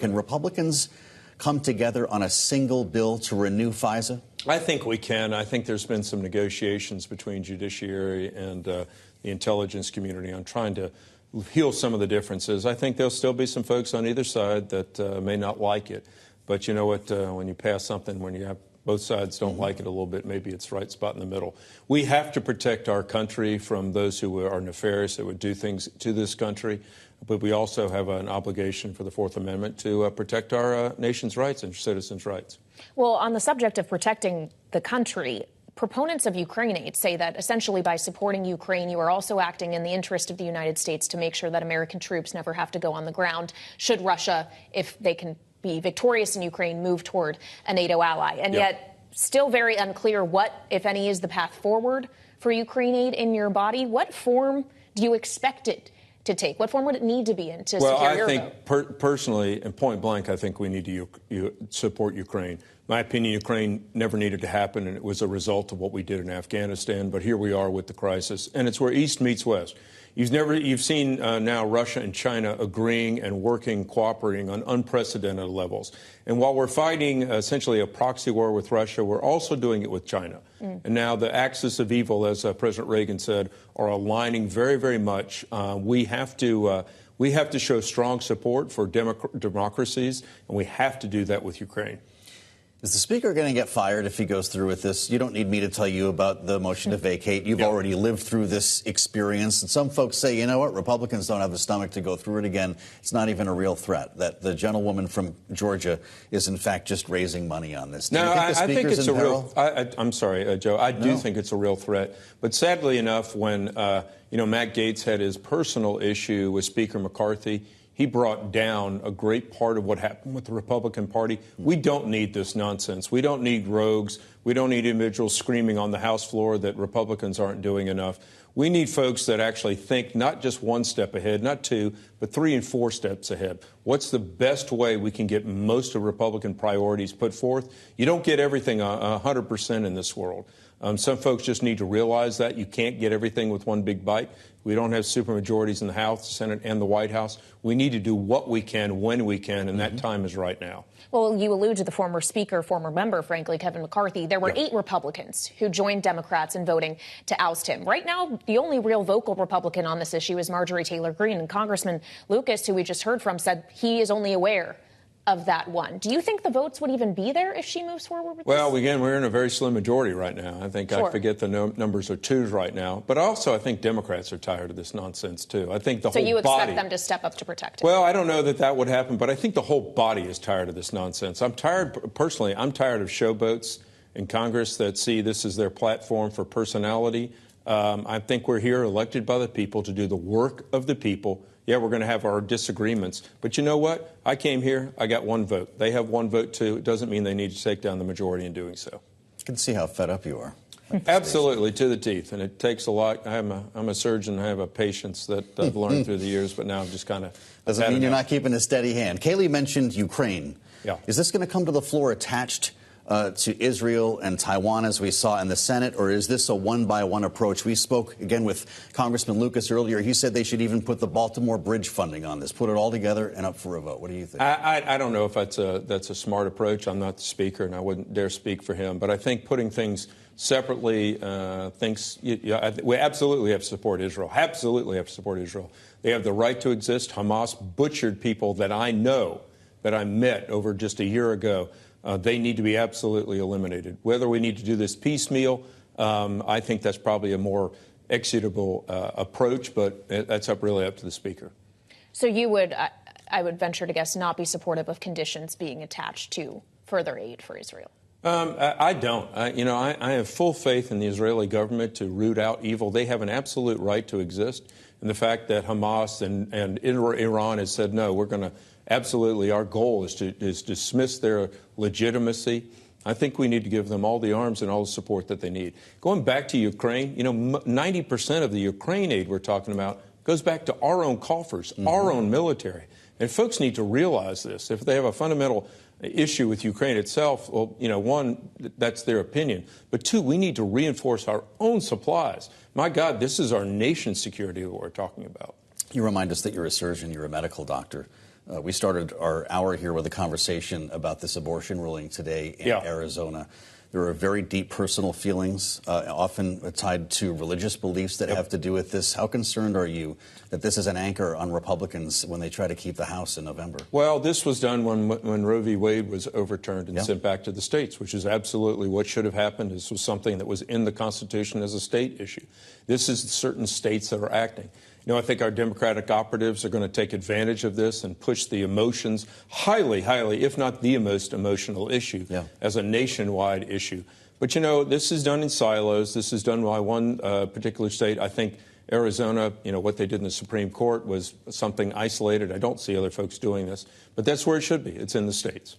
Can Republicans come together on a single bill to renew FISA? I think we can. I think there's been some negotiations between judiciary and the intelligence community on trying to heal some of the differences. I think there'll still be some folks on either side that may not like it. But you know what? When you pass something, when you have both sides don't like it a little bit, maybe it's the right spot in the middle. We have to protect our country from those who are nefarious, that would do things to this country. But we also have an obligation for the Fourth Amendment to protect our nation's rights and citizens' rights. Well, on the subject of protecting the country, proponents of Ukraine aid say that essentially by supporting Ukraine, you are also acting in the interest of the United States to make sure that American troops never have to go on the ground should Russia, if they can be victorious in Ukraine, move toward a NATO ally. And yet still very unclear what, if any, is the path forward for Ukraine aid in your body. What form do you expect it to take? What form would it need to be in to secure your vote? Well, I think personally, and point blank, I think we need to support Ukraine. My opinion, Ukraine never needed to happen, and it was a result of what we did in Afghanistan. But here we are with the crisis, and it's where East meets West. You've seen now Russia and China agreeing and working, cooperating on unprecedented levels. And while we're fighting essentially a proxy war with Russia, we're also doing it with China. And now the axis of evil, as President Reagan said, are aligning very, very much. We have to show strong support for democracies, and we have to do that with Ukraine. Is the Speaker going to get fired if he goes through with this? You don't need me to tell you about the motion to vacate. You've already lived through this experience. And some folks say, you know what, Republicans don't have the stomach to go through it again. It's not even a real threat, that the gentlewoman from Georgia is, in fact, just raising money on this. No, I think it's a real. I'm sorry, Joe. I do think it's a real threat. But sadly enough, when Matt Gaetz had his personal issue with Speaker McCarthy, he brought down a great part of what happened with the Republican Party. We don't need this nonsense. We don't need rogues. We don't need individuals screaming on the House floor that Republicans aren't doing enough. We need folks that actually think not just one step ahead, not two, but 3 and 4 steps ahead. What's the best way we can get most of Republican priorities put forth? You don't get everything 100% in this world. Some folks just need to realize that you can't get everything with one big bite. We don't have supermajorities in the House, Senate, and the White House. We need to do what we can when we can, and that time is right now. Well, you allude to the former speaker, former member, frankly, Kevin McCarthy. There were 8 Republicans who joined Democrats in voting to oust him. Right now, the only real vocal Republican on this issue is Marjorie Taylor Greene. And Congressman Lucas, who we just heard from, said he is only aware of that one. Do you think the votes would even be there if she moves forward with this? Well, again, we're in a very slim majority right now. I think I forget the numbers are 2s right now. But also, I think Democrats are tired of this nonsense, too. I think the whole body... So you expect them to step up to protect it? Well, I don't know that would happen, but I think the whole body is tired of this nonsense. I'm tired of showboats in Congress that see this as their platform for personality. I think we're here elected by the people to do the work of the people. Yeah, we're going to have our disagreements. But you know what? I came here. I got 1 vote. They have 1 vote, too. It doesn't mean they need to take down the majority in doing so. You can see how fed up you are. Absolutely, to the teeth. And it takes a lot. I'm a surgeon. I have a patience that I've learned through the years. But now I'm just kind of... Doesn't mean you're not keeping a steady hand. Kailey mentioned Ukraine. Yeah. Is this going to come to the floor attached to Israel and Taiwan, as we saw in the Senate, or is this a one-by-one approach? We spoke, again, with Congressman Lucas earlier. He said they should even put the Baltimore Bridge funding on this, put it all together and up for a vote. What do you think? I don't know if that's a smart approach. I'm not the speaker, and I wouldn't dare speak for him. But I think putting things separately, we absolutely have to support Israel. Absolutely have to support Israel. They have the right to exist. Hamas butchered people that I know, that I met over just a year ago. They need to be absolutely eliminated. Whether we need to do this piecemeal, I think that's probably a more executable approach, but that's really up to the Speaker. So you would, I would venture to guess, not be supportive of conditions being attached to further aid for Israel? I don't. I have full faith in the Israeli government to root out evil. They have an absolute right to exist. And the fact that Hamas and Iran has said, no, we're going to absolutely, our goal is to dismiss their legitimacy. I think we need to give them all the arms and all the support that they need. Going back to Ukraine, 90% of the Ukraine aid we're talking about goes back to our own coffers, our own military. And folks need to realize this. If they have a fundamental issue with Ukraine itself, well, one, that's their opinion. But 2, we need to reinforce our own supplies. My God, this is our nation's security that we're talking about. You remind us that you're a surgeon, you're a medical doctor. We started our hour here with a conversation about this abortion ruling today in Arizona. There are very deep personal feelings, often tied to religious beliefs that have to do with this. How concerned are you that this is an anchor on Republicans when they try to keep the House in November? Well, this was done when Roe v. Wade was overturned and sent back to the states, which is absolutely what should have happened. This was something that was in the Constitution as a state issue. This is certain states that are acting. You know, I think our Democratic operatives are going to take advantage of this and push the emotions highly, if not the most emotional issue, as a nationwide issue. But, you know, this is done in silos. This is done by one particular state. I think Arizona, you know, what they did in the Supreme Court was something isolated. I don't see other folks doing this. But that's where it should be. It's in the states.